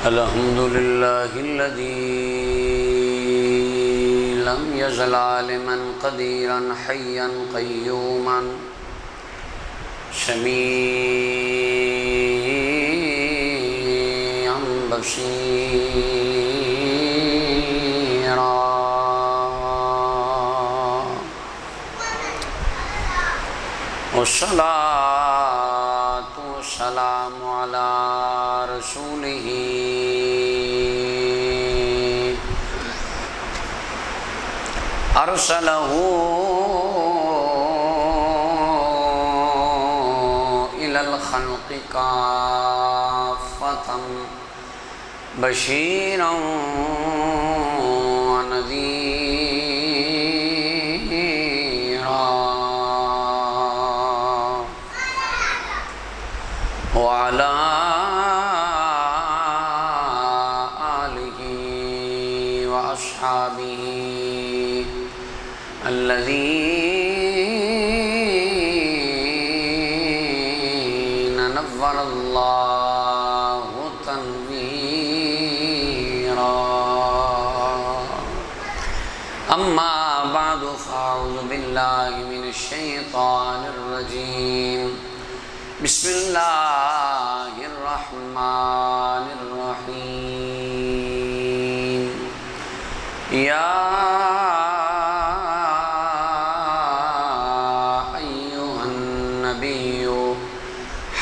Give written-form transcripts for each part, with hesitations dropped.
الحمد لله الذي لم يزل عالما قديرا حيا قيوما سميعا بصيرا والصلاة والسلام على رسوله أرسله إلى الخلق كافة بشيرا ونذيرا وعلى آله وأصحابه الذين نور الله تنويرا أما بعد فأعوذ بالله من الشيطان الرجيم بسم الله الرحمن الرحيم يا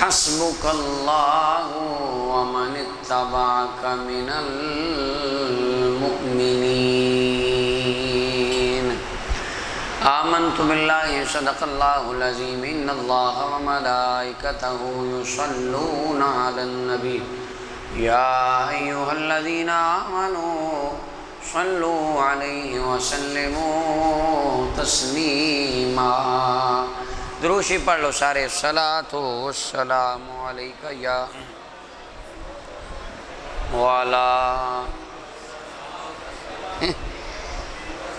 حسبك الله ومن اتبعك من المؤمنين آمنت بالله صدق الله العظيم إن الله وملائكته يصلون على النبي يا أيها الذين آمنوا صلوا عليه وسلموا تسليما دروشی پڑھ لو سارے الصلاۃ والسلام علیک یا والا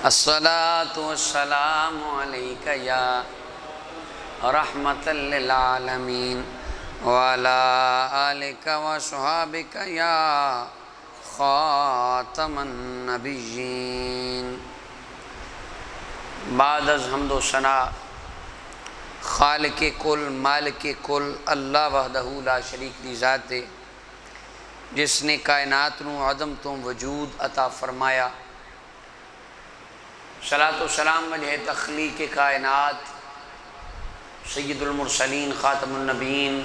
الصلاۃ والسلام علیک یا رحمۃ للعالمین وعلی آلک وصحابک یا خاتم النبیین بعد از حمد و ثنا خالق کل مالک کل اللہ وحدہ لا شریک دی ذات ہے جس نے کائنات نو عدم تو وجود عطا فرمایا صلاۃ و سلام وجہ تخلیق کائنات سید المرسلین خاتم النبیین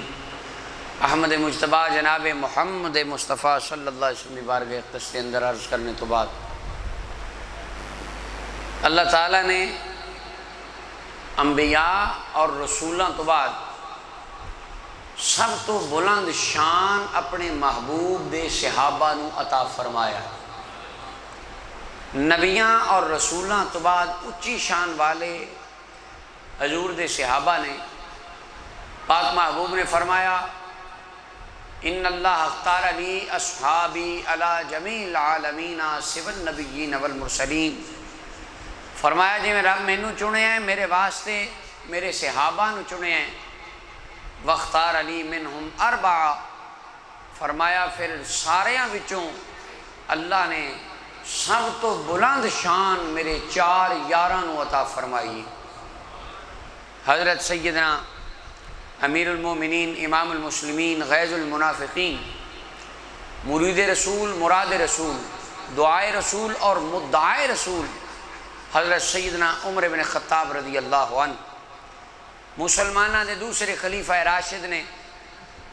احمد مجتبیٰ جناب محمد مصطفیٰ صلی اللہ علیہ وسلم بارگاہ اقدس کے اندر عرض کرنے تو بعد اللہ تعالیٰ نے انبیاء اور رسولاں تو بعد سب تو بلند شان اپنے محبوب دے صحابہ نو عطا فرمایا نبیاں اور رسولاں تو بعد اچھی شان والے حضور دے صحابہ نے پاک محبوب نے فرمایا ان اللہ اختار لی اصحابی علی جمیع العالمین سوى النبیین والمرسلین فرمایا جی میں رب مینو چنے ہیں میرے واسطے میرے صحابہ نو چنے ہیں واختار علی منہم اربعہ فرمایا پھر ساریاں وچوں اللہ نے سب تو بلند شان میرے 4 یاراں نو عطا فرمائی حضرت سیدنا امیر المومنین امام المسلمین غیظ المنافقین مرید رسول مراد رسول دعائے رسول اور مدعائے رسول حضرت سیدنا عمر بن خطاب رضی اللہ عنہ مسلمانہ دے دوسرے خلیفہ راشد نے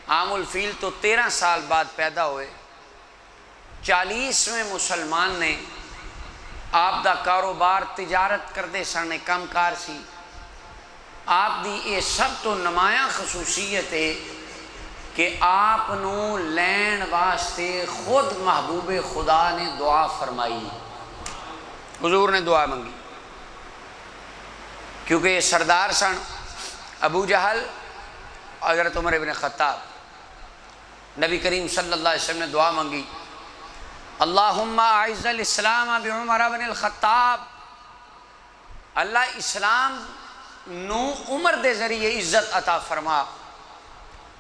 عام الفیل تو 13 سال بعد پیدا ہوئے 40ویں مسلمان نے آپ دا کاروبار تجارت کردے سن کم کار سی آپ دی یہ سب تو نمایاں خصوصیت ہے کہ آپ نو لین واسطے خود محبوب خدا نے دعا فرمائی حضور نے دعا منگی کیونکہ یہ سردار سن ابو جہل حضرت عمر بن خطاب نبی کریم صلی اللہ علیہ وسلم نے دعا منگی اللہم اعز الاسلام بعمر بن الخطاب اللہ اسلام نو عمر دے ذریعے عزت عطا فرما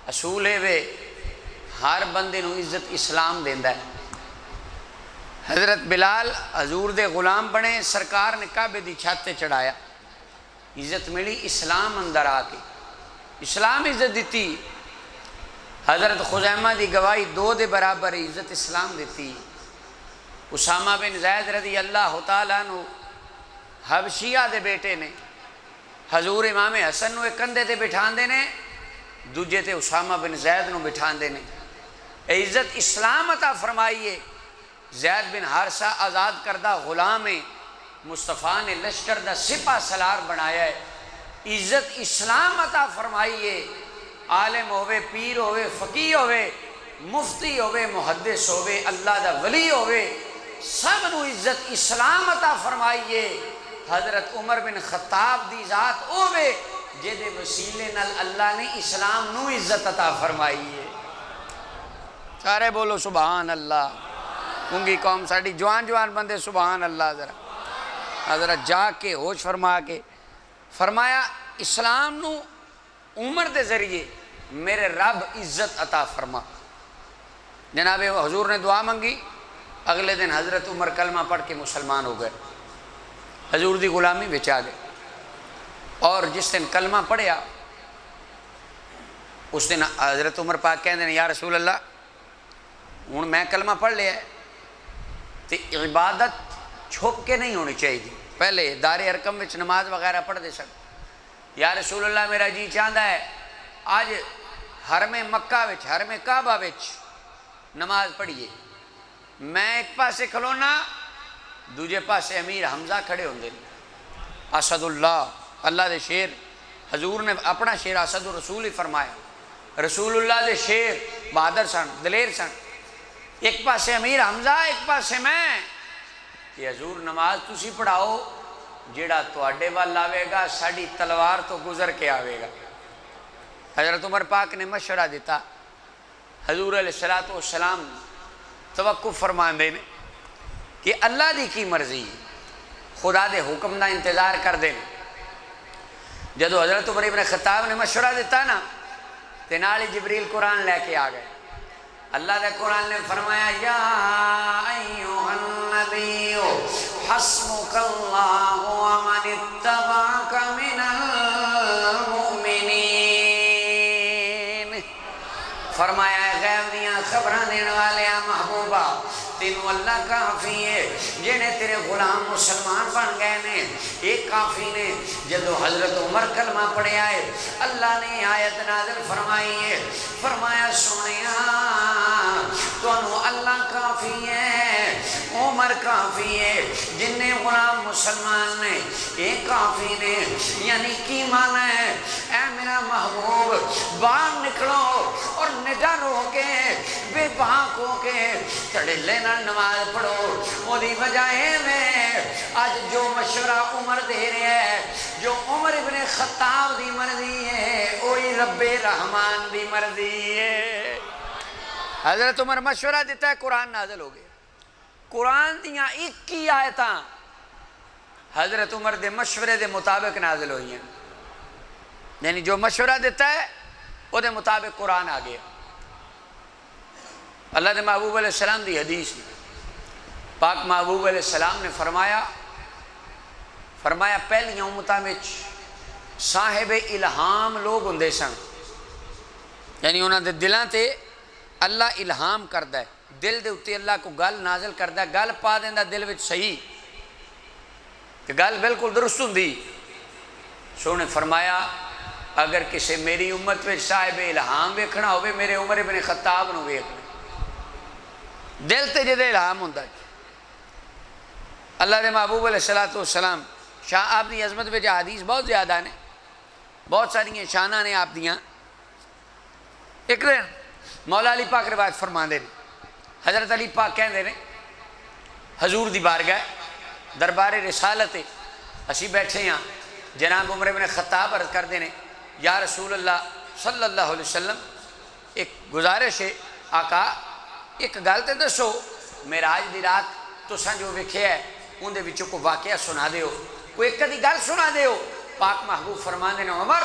اصول ہے وے ہر بندے نو عزت اسلام دیندا ہے۔ حضرت بلال حضور دے غلام بنے، سرکار نے کعبے دی چھت تے چڑھایا، عزت ملی اسلام اندر آ کے، اسلام عزت دیتی۔ حضرت خزیمہ دی گواہی 2 دے برابر عزت اسلام دیتی۔ اسامہ بن زید رضی اللہ تعالیٰ عنہ حبشیہ دے بیٹے نے، حضور امام حسن نو ایک کندھے تے بٹھاندے نے، دوجے تے اسامہ بن زید نو بٹھاندے نے۔ اے عزت اسلام عطا فرمائیے۔ زید بن حارثہ آزاد کردہ غلام ہے، مصطفیٰ نے لشکر دا سپہ سالار بنایا ہے۔ عزت اسلام عطا فرمائیے۔ عالم ہوئے، پیر ہوئے، فقیہ ہوئے، مفتی ہوئے، محدث ہوئے، اللہ دا ولی ہوئے، سب نو عزت اسلام عطا فرمائیے۔ حضرت عمر بن خطاب دی ذات ہوئے جہدے وسیلے نال اللہ نے اسلام نو عزت عطا فرمائیے۔ سارے بولو سبحان اللہ۔ کنگی قوم ساڑی جوان جوان بندے سبحان اللہ ذرا حضرت جا کے ہوش فرما کے فرمایا اسلام نو عمر دے ذریعے میرے رب عزت عطا فرما۔ جناب حضور نے دعا منگی، اگلے دن حضرت عمر کلمہ پڑھ کے مسلمان ہو گئے، حضور دی غلامی بچ آ گئے۔ اور جس دن کلمہ پڑھیا اس دن حضرت عمر پاک کہندے ہیں یا رسول اللہ ہوں میں کلمہ پڑھ لیا ہے تے عبادت چھپ کے نہیں ہونی چاہیے۔ پہلے دار ارکم وچ نماز وغیرہ پڑھ دے سن۔ یا رسول اللہ میرا جی چاہتا ہے آج حرم مکہ وچ حرم کعبہ وچ نماز پڑھیے، میں ایک پاسے کھلونا، دوجے پاسے امیر حمزہ کھڑے ہوندے اسد اللہ، اللہ دے شیر، حضور نے اپنا شیر اسد الرسول ہی فرمایا، رسول اللہ دے شیر بہادر سن، دلیر سن، ایک پاسے امیر حمزہ ایک پاسے میں کہ حضور نماز تسی پڑھاؤ، جیڑا تواڈے وال آوے گا ساڑی تلوار تو گزر کے آوے گا۔ حضرت عمر پاک نے مشورہ دیتا، حضور علیہ السلام توقف فرماندے نے کہ اللہ دی کی مرضی خدا دے حکم دا انتظار کر دیں۔ جدو حضرت عمر ابن خطاب نے مشورہ دیتا نا تے نال جبریل قرآن لے کے آ گئے۔ اللہ دے قرآن نے فرمایا یا ایھا النبی حسبک اللہ ومن اتبعک من المؤمنین، فرمایا غیب دیاں خبراں دین والے محبوبہ تینوں اللہ کافی ہے، جنہیں تیرے غلام مسلمان بن گئے نے ایک کافی نے۔ جدو حضرت عمر کلمہ پڑھے آئے اللہ نے آیت نازل فرمائی ہے، فرمایا سنیا تو انہوں اللہ کافی ہے، عمر کافی ہے، جنہیں غلام مسلمان نے ایک کافی نے۔ یعنی کی معنی ہے اے میرا محبوب باہر نکلو اور نڈر ہو کے بے باک ہو کے تڑلے نماز پڑھو۔ وہی وجہ میں آج جو مشورہ عمر دے رہے ہیں، جو عمر ابن خطاب دی مرضی ہے وہی رب رحمان دی مرضی ہے۔ حضرت عمر مشورہ دیتا ہے، قرآن نازل ہو گیا۔ قرآن دیاں 21 آیتاں حضرت عمر دے مشورے دے مطابق نازل ہوئی ہیں، یعنی جو مشورہ دیتا ہے وہ دے مطابق قرآن آ گیا۔ اللہ دے محبوب علیہ السلام دی حدیث پاک محبوب علیہ السلام نے فرمایا پہلیاں امتاں وچ صاحب الہام لوگ ہوندے سن، یعنی انہاں دے دلاں تے اللہ الہام کردا ہے، دل دے اتے اللہ کو گل نازل کردا ہے، گل پا دیندا دل وچ صحیح کہ گل بالکل درست ہوندی۔ سونے فرمایا اگر کسے میری امت وچ صاحب الہام ویکھنا ہوئے میرے عمر ابن خطاب نو ویکھنا، دل تے جدے الہام ہوندا ہے۔ اللہ دے محبوب علیہ السلام شاہ آپ دی عظمت وچ حدیث بہت زیادہ نے، بہت ساری شانہ نے آپ دیاں۔ ایک دن مولا علی پاک روایت فرماندے نے، حضرت علی پاک کہندے نے حضور دی بارگاہ دربار رسالت اسی بیٹھے ہاں، جناب عمر بن خطاب عرض کردے نے یا رسول اللہ صلی اللہ علیہ وسلم ایک گزارش ہے آقا ایک گل تے دسو، معراج دی رات تساں جو ویکھیا ہے ان دے وچوں کو واقعہ سنا دیو، کوئی ایک دی گل سنا دیو۔ پاک محبوب فرماندے نے عمر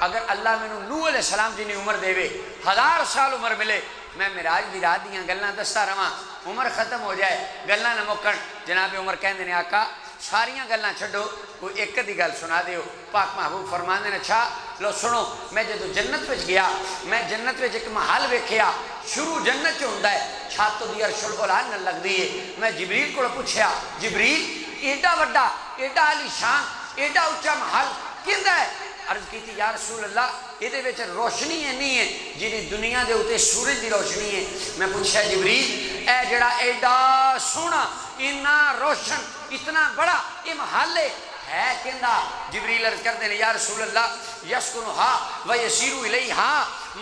اگر اللہ میں نوح علیہ السلام جی نے عمر دے وے 1000 سال عمر ملے میں معراج دی رات دیاں گلاں دستا رہاں، عمر ختم ہو جائے گلاں نہ مکن۔ جناب عمر کہندے نے آقا ساریاں گلاں چھڈو، کوئی ایک دی گل سنا دیو۔ پاک محبوب فرماندے نے اچھا لو سنو، میں جدو جنت وچ گیا، میں جنت وچ ایک محل ویکھیا، شروع جنت چ ہوندا ہے، چھت دی عرش العلیٰ نال لگدی ہے۔ میں جبریل کو پوچھیا جبریل ایڈا وڈا ایڈا عالی شان ایڈا اچا محل کیندا ہے؟ عرض کیتی یا رسول اللہ یہ روشنی اینی ہے جی دنیا دے اوتے سورج دی روشنی ہے۔ میں پوچھا جبریل اے جڑا ایڈا سونا اتنا روشن اتنا بڑا یہ محل ہے کہندا؟ جبریل عرض کردے ہیں یا رسول اللہ یسکنھا ویسیر الیہا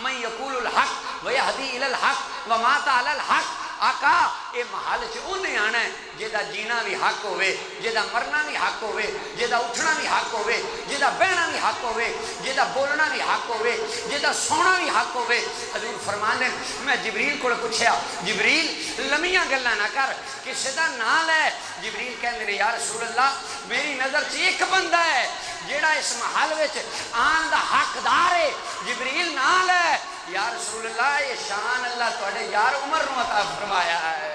من یقول الحق ویہدی الی الحق ومات علی الحق۔ آقا یہ محل چ انہیں آنا ہے جہاں جینا بھی حق ہوئے، جہاں مرنا بھی حق ہوئے، جہاں اٹھنا بھی حق ہوئے، جہاں بہنا بھی حق ہوئے، جہاں بولنا بھی حق ہوئے، جہاں سونا بھی حق ہوئے۔ حضور فرماندے میں جبریل کو پوچھیا جبریل لمیاں گلاں نہ کر، کسی دا نام لے۔ جبریل کہندے نے یا رسول اللہ میری نظر چ ایک بندہ ہے جیڑا اس محل وچ آن دا حقدار ہے، جبریل نام لے۔ یا رسول اللہ یہ شان اللہ تواڈے یار عمر نو عطا فرمایا ہے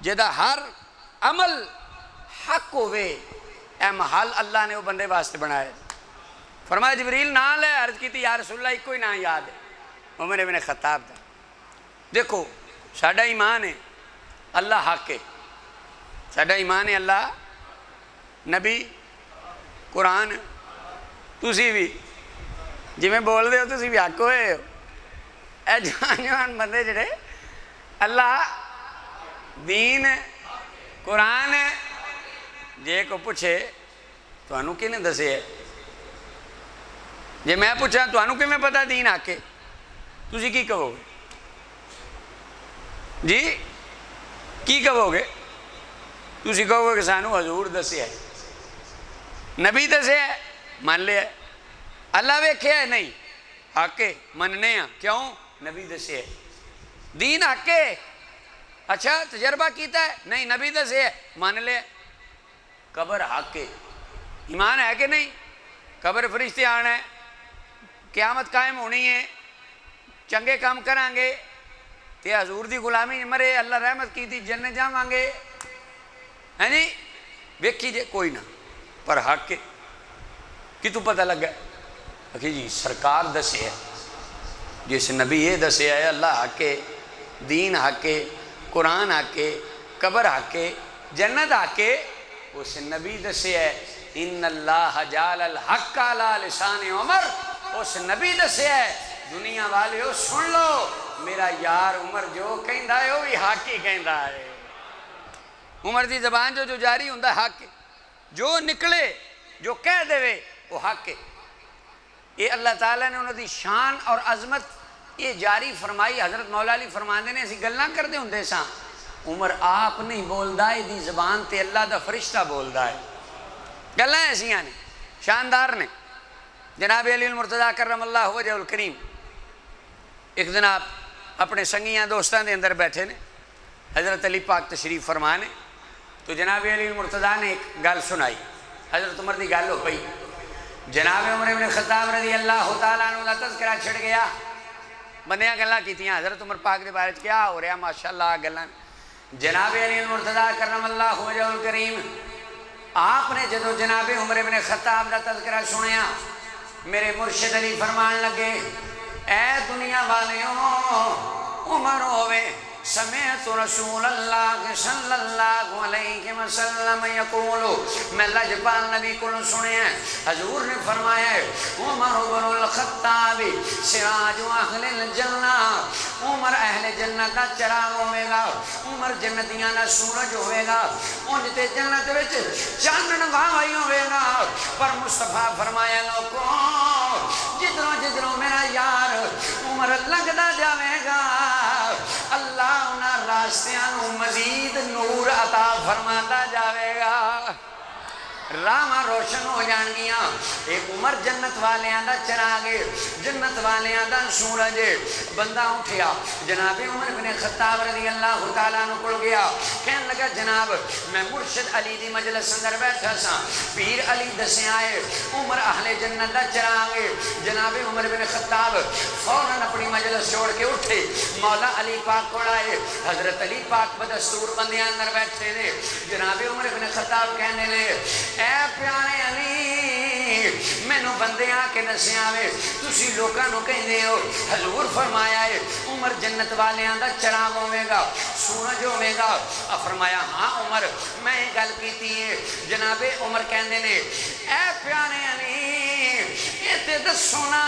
جدا ہر عمل حق ہوئے، اے محل اللہ نے وہ بندے واسطے بنایا۔ فرمایا جبریل نام لے، عرض کی تھی یا رسول اللہ ایک کوئی نام یاد ہے، عمر ابن خطاب دا۔ دیکھو ساڈا ایمان ہے اللہ حق ہے، ساڈا ایمان ہے اللہ نبی قرآن، تسی بھی جی میں بول دے ہو تسی بھی حق ہوئے ہو۔ اے جوان جوان بندے جڑے اللہ دین قرآن جے کو پوچھے تو انہوں کی نے دسے ہے، جے میں پوچھا تو انہوں کی میں پتا دین آکے تسی کی کہو گے؟ جی کی کہو گے؟ تسی کہو گے کہ سانو حضور دسے ہے، نبی دسے ہے، مان لے ہے، اللہ ویکھے ہے نہیں حق ہے مننے ہیں، کیوں؟ نبی دسے ہے۔ دین حق ہے، اچھا تجربہ کیتا ہے نہیں، نبی دسے ہے مان لے۔ قبر حق ہے، ایمان ہے کہ نہیں؟ قبر فرشتے آنا ہے، قیامت قائم ہونی ہے، چنگے کام کریں گے تے حضور دی غلامی مرے اللہ رحمت کی تھی جنت جاواں گے، ہے جی ویکھی جے کوئی نہ، پر حق ہے کہ تو پتہ لگا کہ جی سرکار دسے ہے، جس نبی یہ دسے ہے اللہ حق ہے، دین حق ہے، قرآن حق ہے، قبر حق ہے، جنت حق ہے، اس نبی دسے ہے ان اللہ جعل الحق علی لسان عمر، اس نبی دسے ہے دنیا والے ہو سن لو میرا یار عمر جو کہندا ہے وہ بھی حق ہی کہندا ہے۔ عمر دی زبان جو جاری ہوندا ہے حق ہے، جو نکلے جو کہہ دے وہ حق ہے۔ یہ اللہ تعالیٰ نے انہوں دی شان اور عظمت یہ جاری فرمائی۔ حضرت مولا علی فرماندے نے اسی گلاں کردے ہوندے ساں، عمر آپ نہیں بولدا ہے دی زبان تے اللہ دا فرشتہ بولدا ہے، گلاں ایسیاں نے شاندار نے۔ جناب علی المرتضیٰ کرم اللہ وجہ الکریم ایک دن آپ اپنے سنگیاں دوستان دے اندر بیٹھے نے، حضرت علی پاک تشریف فرمانے تو جناب علی المرتضیٰ نے ایک گل سنائی، حضرت عمر دی گل ہو پئی، جناب عمر ابن خطاب رضی اللہ تعالیٰ عنہ دا تذکرہ چھڑ گیا، بندیاں گلاں کیتیاں حضرت عمر پاک دے بارے کیا ہو رہا ماشاءاللہ گلاں۔ جناب علی المرتضیٰ کرم اللہ وجہ الکریم آپ نے جدو جناب عمر ابن خطاب دا تذکرہ سنیا، میرے مرشد علی فرمان لگے اے دنیا والیوں عمر ہوئے سمیت رسول اللہ صلی اللہ علیہ وسلم یقولو، میں لجپال نبی کو سنے ہیں حضور نے فرمایا ہے عمر بن الخطاب سراج اہل الجنہ، عمر اہل جنت کا چراغ ہوئے گا، عمر جنتیاں کا سورج ہوئے گا، انجتے جنت وچ چاندن واہی ہوئے گا۔ پر مصطفیٰ فرمایا لوگوں جدروں جدروں میرا یار عمر لگدا جاوے گا اللہ انہاں راستیاں نو مزید نور عطا فرماتا جاوے گا۔ راہ روشن ہو جان گیا. ایک عمر جنت والیاں دا چراغ جنت والیاں دا سورج. بندہ اٹھیا جناب عمر بن خطاب رضی اللہ تعالیٰ عنہ کو گیا کہنے لگا جناب میں مرشد علی دی مجلس اندر بیٹھا سا پیر علی دسے آئے عمر اہل جنت دا چراغ. جناب عمر بن خطاب فوراً اپنی مجلس چھوڑ کے اٹھے مولا علی پاک کو آئے. حضرت علی پاک بدستور بندیاں اندر بیٹھے نے. جناب عمر بن خطاب کہنے لے اے پیارے علی مینوں بندے آ کے دسیا وے تسی لوکاں نوں کہندے ہو حضور فرمایا ہے عمر جنت والیاں دا چراغ ہوے گا سورج ہوے گا. فرمایا ہاں عمر میں یہ گل کیتی ہے. جناب عمر کہندے نے اے پیارے علی یہ تے دسو نا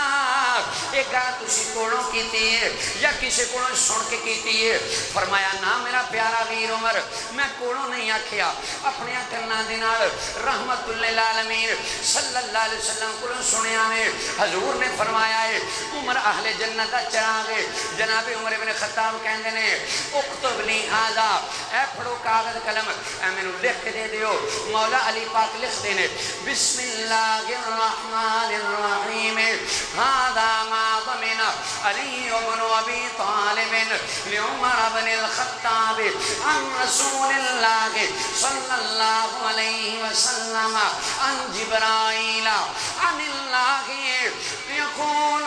یہ گل تسی کولوں کیتی ہے یا کسے کولوں سن کے کیتی ہے. فرمایا نا میرا پیارا ویر عمر میں کولوں نہیں آکھیا اپنے کناں دے نال رحمت للعالمین صلی اللہ علیہ وسلم کو سنیا میں. حضور نے فرمایا ہے عمر اہل جنت دا چراغ ہے. جناب عمر بن خطاب کہندے نے اکتب لی ھذا اے پڑھو کاغذ قلم اے مینوں لکھ کے دے دیو. مولا علی پاک لکھ دے نے بسم اللہ الرحمن الرحیم ھذا ما ضمن علی بن ابی طالب لعمر بن الخطاب عن رسول اللہ صلی اللہ علیہ وسلم عن جبرائیل عن اللہ یقول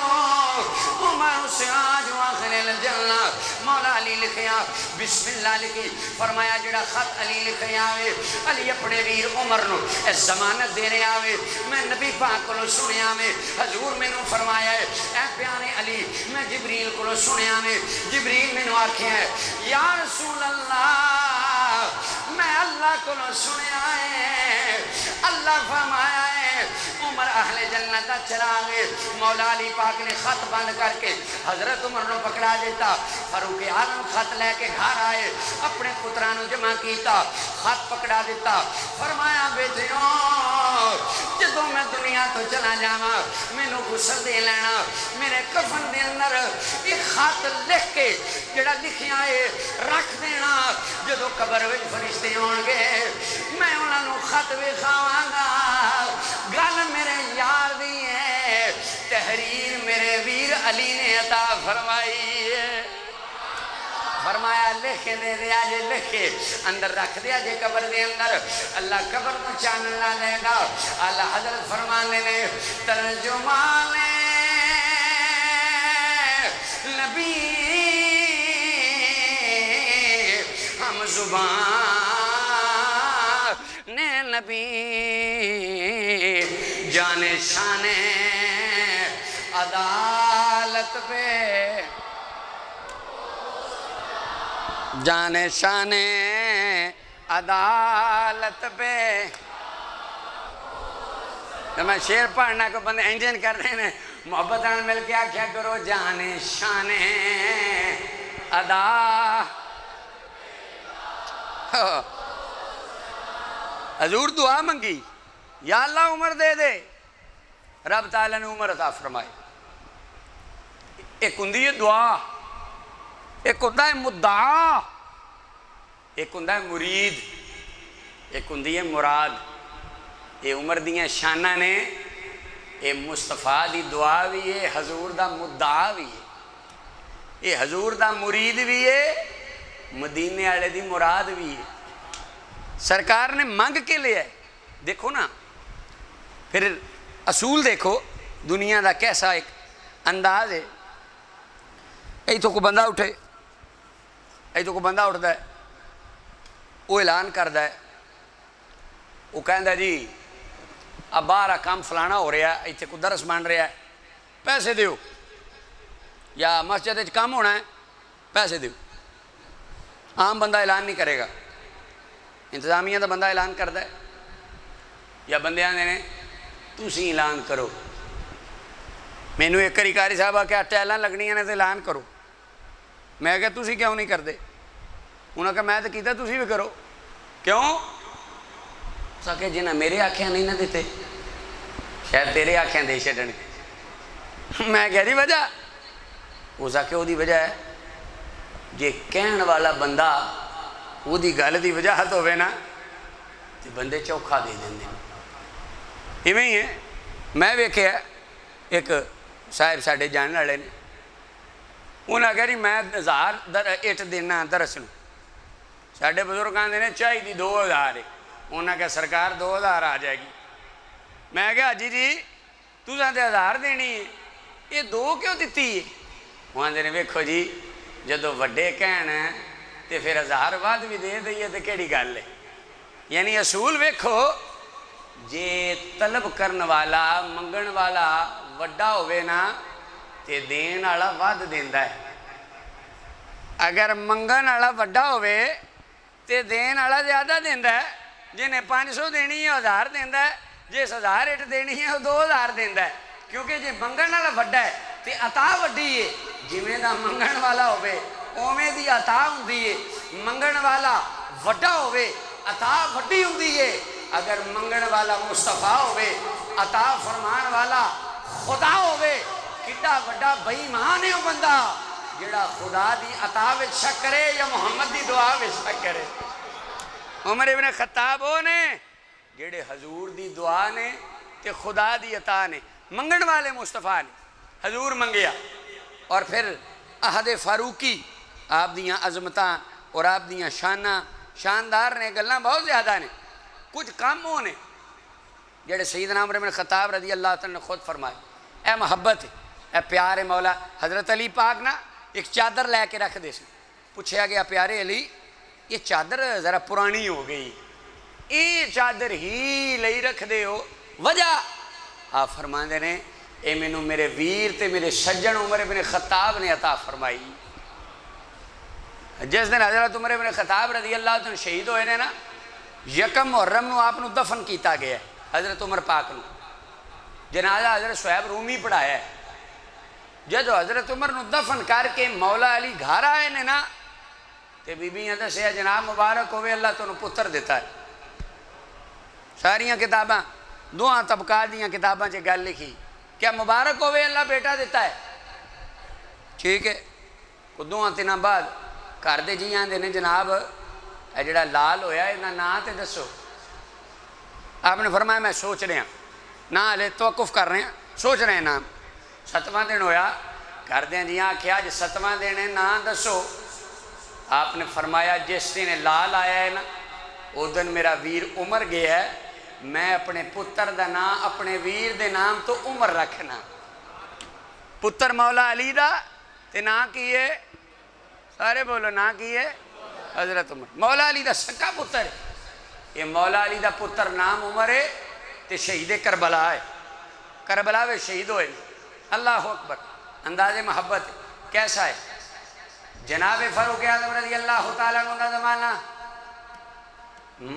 عمر سراج اہل الجنہ. مولا علی لکھیا بسم اللہ لکھی. فرمایا جڑا خط علی لکھیا وے علی اپنے ویر عمر نو اے ضمانت دینے آوے میں نبی پاک کو سنیا میں حضور میں نو فرمایا ہے اے پیارے علی میں جبریل کو سنیا میں جبریل میں نو آکھیا ہے یا رسول اللہ میں اللہ کو سنیا ہے اللہ فرمایا ہے عمر اہل جنت دا چراغ. مولا علی پاک نے خط بند کر کے حضرت عمر نو پکڑا دیتا. فاروق اعظم خط لے کے گھر آئے اپنے پتراں نو جمع کیتا خط پکڑا دیتا. فرمایا بیٹیوں جدوں میں دنیا تو چلا جاواں مینوں غسل دے لینا میرے کفن دے اندر ایک خط لکھ کے جڑا لکھیا ہے رکھ دینا. جدوں قبر وچ فرشتے آن گے میں انہاں نوں خط وکھاواں گا. گل میرے یار دی ہے تحریر میرے ویر علی نے عطا فرمائی ہے. فرمایا لکھ دے دیا جے لکھ کے اندر رکھ دیا جے قبر دے اندر اللہ قبر کو چانن نہ دے گا. اللہ حضرت فرمانے نے ترجمان نبی ہم زبان نبی جان شان عدالت پہ جان شان عدالت پہ. میں شعر پڑھنا کو بندے انجن کر رہے ہیں محبت آن مل کے کیا کرو جان شان ادا. حضور دعا منگی یا اللہ عمر دے دے رب تعالیٰ نے عمر عطا فرمائے. ایک ہندی ہے دعا ایک ہندہ ہے مدعا ایک ہندہ ہے مرید ایک ہندی ہے مراد. یہ عمر دیاں شانہ نے یہ مصطفیٰ دی دعا بھی ہے حضور دا مدعا بھی ہے یہ حضور دا مرید بھی ہے مدینے والے دی مراد بھی ہے. سرکار نے منگ کے لیا ہے. دیکھو نا پھر اصول دیکھو دنیا دا کیسا ایک انداز ہے. ایتھوں کو بندہ اٹھے ایتھوں کو بندہ اٹھتا ہے وہ اعلان کرتا ہے وہ کہندا جی اب باہر کام فلانا ہو رہا ہے ایتھے کو درس بن رہا ہے پیسے دیو یا مسجد کام ہونا ہے پیسے دیو. عام بندہ اعلان نہیں کرے گا انتظامیہ دا بندہ اعلان کرتا ہے یا بندے آنے نے تسی اعلان کرو. مینو ایک کری قاری صاحب آ کے ٹیلاں لگنیاں نے تو اعلان کرو. میں کہا تسی کیوں نہیں کرتے؟ انہوں نے کہا میں تو کیتا تسی بھی کرو. کیوں؟ سا کہ جنہیں میرے آنکھیں نہیں نہ دیتے شاید تیرے آنکھیں دے چھڈن. میں کہہ دی وجہ اس آ کے وہ دی وجہ ہے جے کہن والا بندہ وہ دی گل دی وجہ ہوئے نا تو بندے چوکھا دے دیں. ایویں ہی ہے. میں ویکھیا ایک صاحب ساڈے جاننے والے نے, انہیں کہا جی میں 1000 اٹ دینا درس نو. ساڈے بزرگ آتے ہیں چاہیے 2000 ہے. انہیں کہا سرکار 2000 آ جائے گی. میں کہا حاجی جی تساں تے 1000 دینی ہے, یہ 2 کیوں دیتی ہے؟ وہ آتے ہیں ویکھو جی جدو وڈے کہن تے پھر 1000 بعد بھی دے دئیے تے کیڑی گل ہے. یعنی اصول ویکھو, جے طلب کرن والا منگن والا وڈا ہوئے نا تے دین والا ود دیندا ہے. اگر منگن والا وڈا ہوئے تے دین والا زیادہ دیندا ہے. جنہیں 500 دینی ہے 1000 دیندا ہے, جس 1000 اٹ دینی ہے وہ 2000 دیندا ہے. کیونکہ جے منگن والا وڈا ہے تے عطا وڈی ہے. جویں دا منگن والا ہوئے اوویں دی عطا ہوندی ہے. منگن والا وڈا ہوئے عطا وڈی ہوندی ہے. اگر منگن والا مصطفیٰ ہوئے عطا فرمان والا خدا ہوئے. کڈا وڈا بے ایمان ہے وہ بندہ جڑا خدا دی عطا وچ شک کرے یا محمد دی دعا وچ شک کرے. عمر ابن خطاب وہ نے جڑے حضور دی دعا نے تے خدا دی عطا نے. منگن والے مصطفیٰ نے حضور منگیا, اور پھر عہد فاروقی آپ دیاں عظمتاں اور آپ دیاں شاناں شاندار نے, گلاں بہت زیادہ نے. کچھ کام وہ نے جڑے سیدنا عمر بن خطاب رضی اللہ تعالیٰ نے خود فرمائے. اے محبت ہے, اے پیار ہے مولا. حضرت علی پاک نا ایک چادر لے کے رکھ دے سی. پوچھا گیا پیارے علی یہ چادر ذرا پرانی ہو گئی, یہ چادر ہی لئی رکھ دے ہو, وجہ؟ آپ فرماندے نے اے مینوں میرے ویر تے میرے سجن عمر بن خطاب نے عطا فرمائی. جس دن حضرت عمر بن خطاب رضی اللہ عنہ شہید ہوئے نے نا, یکم محرم نو آپ نو دفن کیتا گیا ہے. حضرت عمر پاک نو جنازہ حضرت صہیب رومی پڑھایا ہے. جدو حضرت عمر نو دفن کر کے مولا علی گھر آئے نے نا تے بیبیاں دسیا جناب مبارک ہوئے اللہ تو پتر دیتا ہے. ساریاں کتاباں دعا طبقات دیاں کتاباں چ گل لکھی کیا مبارک ہوئے اللہ بیٹا دیتا ہے. ٹھیک ہے, کو 2-3 بعد گھر دے جی آندے نے جناب اے جڑا لال ہویا ہے انہاں نام تے دسو. آپ نے فرمایا میں سوچ رہا نا, ہلے توقف کر رہے ہیں, سوچ رہے ہیں نام. 7واں دن ہویا, گھر دے جی آکھیا جی 7واں دن ہے نام دسو. آپ نے فرمایا جس دن لال آیا ہے نا او دن میرا ویر عمر گیا ہے, میں اپنے پتر دا نام اپنے ویر دے نام تو عمر رکھنا. پتر مولا علی دا تے نام کی ہے, سارے بولو نام کی ہے حضرت عمر. مولا علی دا سکا پتر ہے. یہ مولا علی دا پتر نام عمر ہے تے شہید کربلا ہے. کربلا میں شہید ہوئے. اللہ اکبر. انداز محبت کیسا ہے. جناب فاروق اعظم رضی اللہ تعالیٰ عنہ کا زمانہ,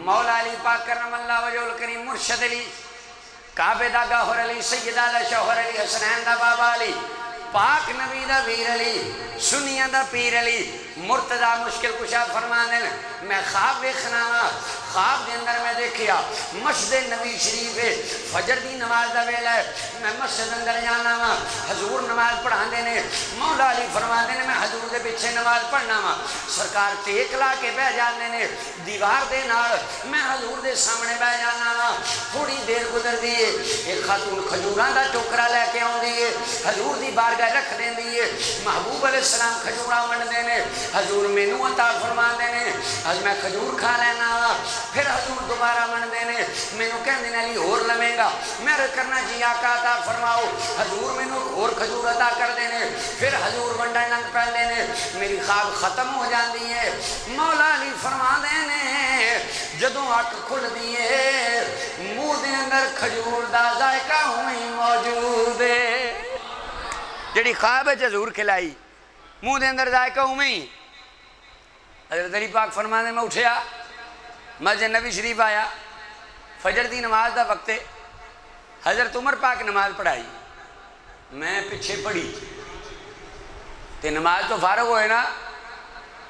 مولا علی پاک کرم اللہ وجہ الکریم مرشد علی کعبے دا گوہر علی سیدہ دا شوہر علی حسنین دا بابا علی پاک نبی دا ویر علی سنیاں دا پیر علی مرتضی مشکل کشا فرمان دیں میں خواب دیکھنا خواب دے اندر میں دیکھیا مسجد نبی شریف ہے, فجر دی نماز دا ویلا ہے, میں مسجد اندر جانا وا, حضور نماز پڑھان دینے. مولا علی فرمان دینے میں حضور دے پیچھے نماز پڑھنا وا, سرکار ٹیک لا کے بہ جان دینے دیوار دے نال, میں حضور دے سامنے بہ جانا وا. تھوڑی دیر گزر دی ہے, ایک خاتون کھجوراں دا ٹوکرا لے کے آن دی ہے, حضور دی بارگاہ رکھ دین دی ہے. محبوب علیہ السلام کھجوراں ونڈ دینے, حضور مینوں عطا فرمان دینے, آج میں کھجور کھا لینا وا. پھر حضور دوبارہ من دینے, مینوں کہن دینے علی اور لمیں گا, میں کرنا جی آقا عطا فرماؤ, حضور مینوں اور کھجور عطا کر دینے. پھر حضور ونڈا لنگ پہ دینے, میری خواب ختم ہو جاندی ہے. مولا علی فرما دینے جدوں اکھ کھل دیے منہ دے اندر کھجور دا ذائقہ ہوئی موجود ہے. جڑی خواب ہے حضور کھلائی منہ دے اندر ذائقہ ہوئی. حضرت علی پاک فرما دے میں اٹھیا, مسجد نبی شریف آیا, فجر دی نماز دا وقت ہے. حضرت عمر پاک نماز پڑھائی, میں پیچھے پڑھی تے نماز تو فارغ ہوئے نا,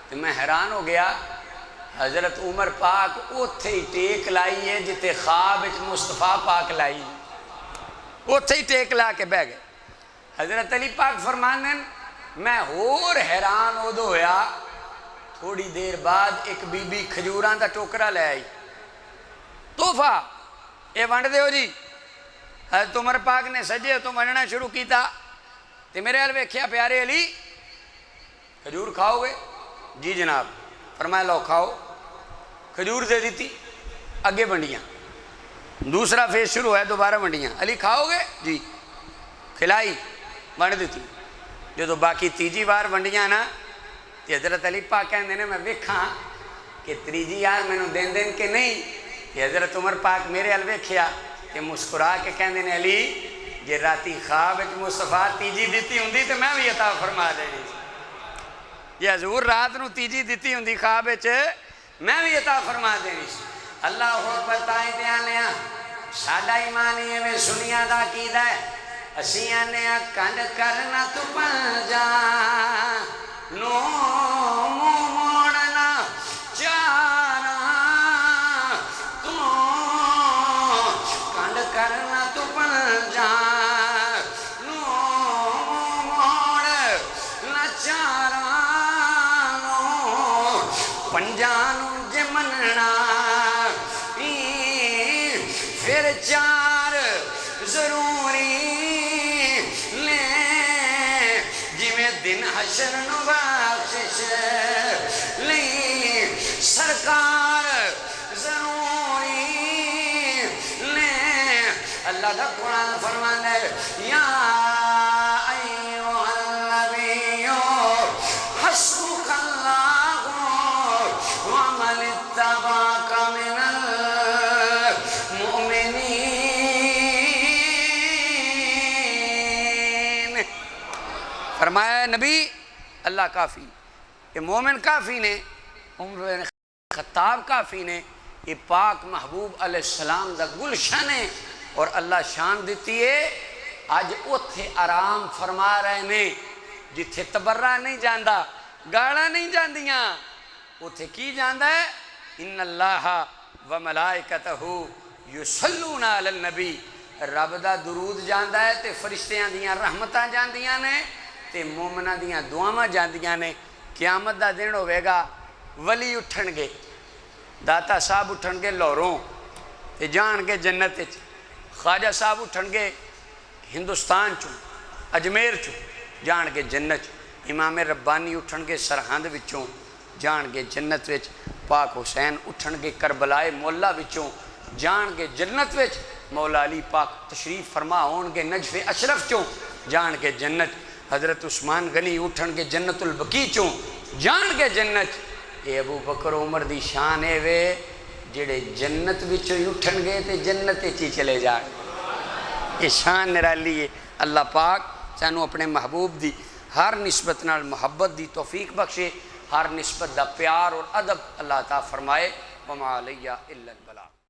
تے میں حیران ہو گیا. حضرت عمر پاک اوتھے ہی ٹیک لائی ہے جتے خواب مصطفیٰ پاک لائی, اوتھے ہی ٹیک لا کے بہ گئے. حضرت علی پاک فرماندے میں اور حیران ہو دو ہویا. تھوڑی دیر بعد ایک بی بی کھجوراں دا ٹوکرا لے آئی, تحفہ یہ ونڈ دے ہو جی. حضرت عمر پاک نے سجے تو مننا شروع کیتا تے میرے ال ویکھیا پیارے علی کھجور کھاؤ گے؟ جی جناب۔ فرمایا لو کھاؤ، کھجور دے دیتی، اگے ونڈیاں، دوسرا فیس شروع ہے، دوبارہ ونڈیاں، علی کھاؤ گے؟ جی، کھلائی، ونڈ دیتی۔ جو باقی تیجی بار ونڈیاں نا تے حضرت علی پاک کہندے نے میں ویکھاں کہ تیجی یار مینوں دین دین کے نہیں، کہ حضرت عمر پاک میرے ال ویکھیا تے مسکرا کے کہندے نے علی جے راتی خواب وچ مصطفیٰ تیجی دیتی ہوندی تے میں بھی عطا فرما دینی، یہ حضور رات نو تیجی دیتی ہوندی خواب وچ میں بھی عطا فرما دینی۔ اللہ اکبر تائیں تے آنے ساڈا ایمان ہی میں سنیا دا عقیدہ ہے، اسی آنے کنڈ کرنا تو پنجا نو منہ موڑنا چارا تو کنڈ کرنا تو پنجا نو منہ موڑنا چارا پنجانو جے مننا پھر چار ضروری لے جی میں دن حشر نو بخشش لے سرکار ضروری لے۔ اللہ دا قرآن فرمانا ہے یا ایوہ النبی حسبک اللہ ومن اتبعک من فرمایا نبی اللہ کافی، یہ مومن کافی نے، عمر خطاب کافی نے، یہ پاک محبوب علیہ السلام دا گلشن ہے اور اللہ شان دیتی ہے۔ آج اتھے آرام فرما رہے نے جتھے تبرہ نہیں جاندہ، گاڑا نہیں جاندیاں، اتھے کی جاندہ ہے ان اللہ و ملائکتہ یصلون علی النبی، رب دا درود جاندہ ہے تے فرشتیاں دیاں رحمتاں جاندیاں نے تے مومنہ دیاں دعاواں جاندیاں نے۔ قیامت دا دن ہوئے گا، ولی اٹھن گے، داتا صاحب اٹھن گے لاہوروں تے جان گے جنت وچ، خواجہ صاحب اٹھن گے ہندوستان چوں اجمیر چوں جان گے جنت، امام ربانی اٹھن گے سرہند وچوں جان گے جنت وچ، پاک حسین اٹھن گے کربلائے مولا وچوں جان گے جنت وچ، مولا علی پاک تشریف فرما ہون گے نجف اشرف چوں جان گے جنت، حضرت عثمان غنی اٹھن گے جنت البقیع چوں جان گے جنت۔ اے ابو بکر عمر دی شان ہے وے جڑے جنت وچوں ہی اٹھن گے تے جنت وچ ہی چلے جان گے، یہ شان نرالی ہے۔ اللہ پاک سانو اپنے محبوب دی ہر نسبت نال محبت دی توفیق بخشے، ہر نسبت دا پیار اور ادب اللہ عطا فرمائے۔ وما علیہ الا البلاغ۔